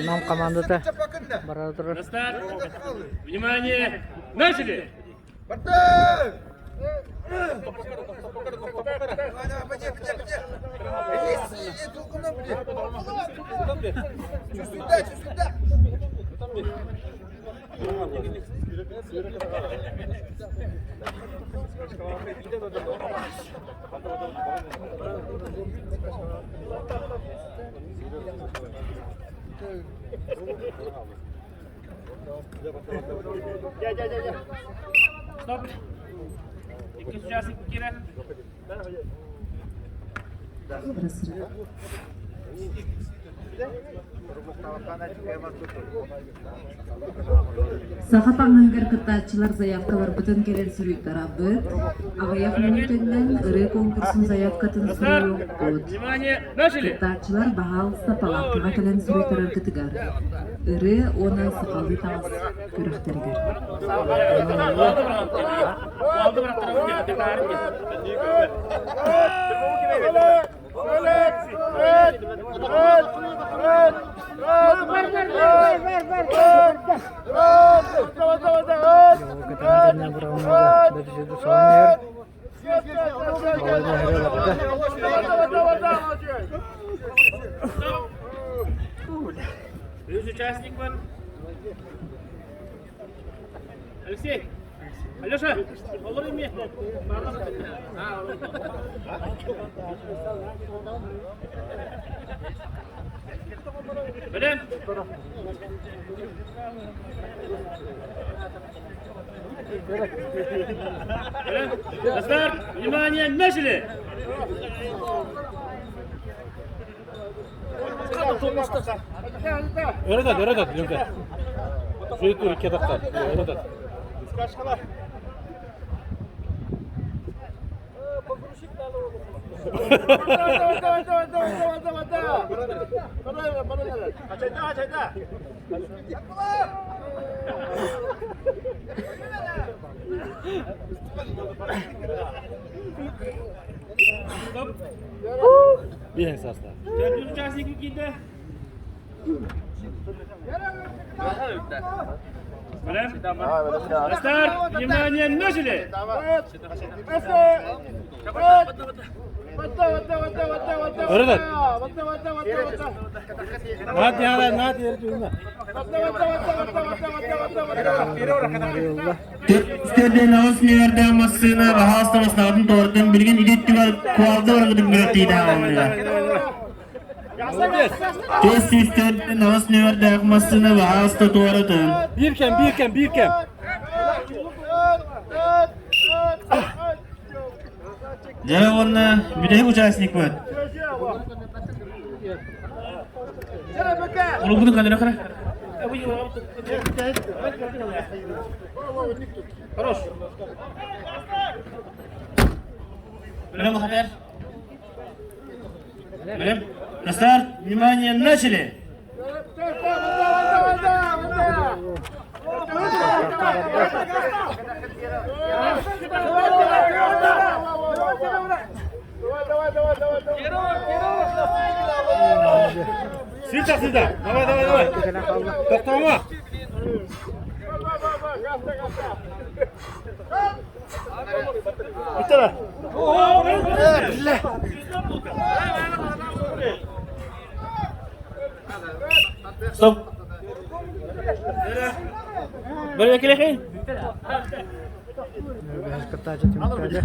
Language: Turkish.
Нам командада бара турар. Старт. Внимание. Начали. Стоп. İki sucasik bir kere. Saha panganggar kıtaççılar zayavkalar bütün keren sürüyü tarabıt. Avayak menütenden ırı konkursun zayavkatın sürüyü yok bud. Внимание. Начали. Kıtaççılar bahal sapalakkaga kelen sürüyü tarar kıtıgar. Irı ona sıkaldı tağız körühterigar. Aldı bırak tarafı geldi. Ketenlerine buramada berjedi soğanıyor. Balayda hele bakta. Плюс участник вон. Алексей. Алеша, olur mu? Öyle. Старт! Внимание, начали! Öğret. Şöyle dur 2 dakika. Öğret. Bir esasla. Dördüncü участник giydi. Старт! Внимание, начали! Öğret. Hadi yerine. Türklerden ağız niyerde masasına ve hastamasına adın doğrudan bilgin iletti var kualda var gıdım gördüğü devamlılar. Türklerden ağız niyerde masasına ve hasta doğrudan. Birken. Cevabına bir de участник var. Oğlum bunu kadar akara. Хорош. Öyle mi haber? Öyle. Dostlar, внимание, начали. Сильно. Давай. Тоқтама. Bitti. Stop. Böyle bekleyin. Behas kıtaçı tümüklerle.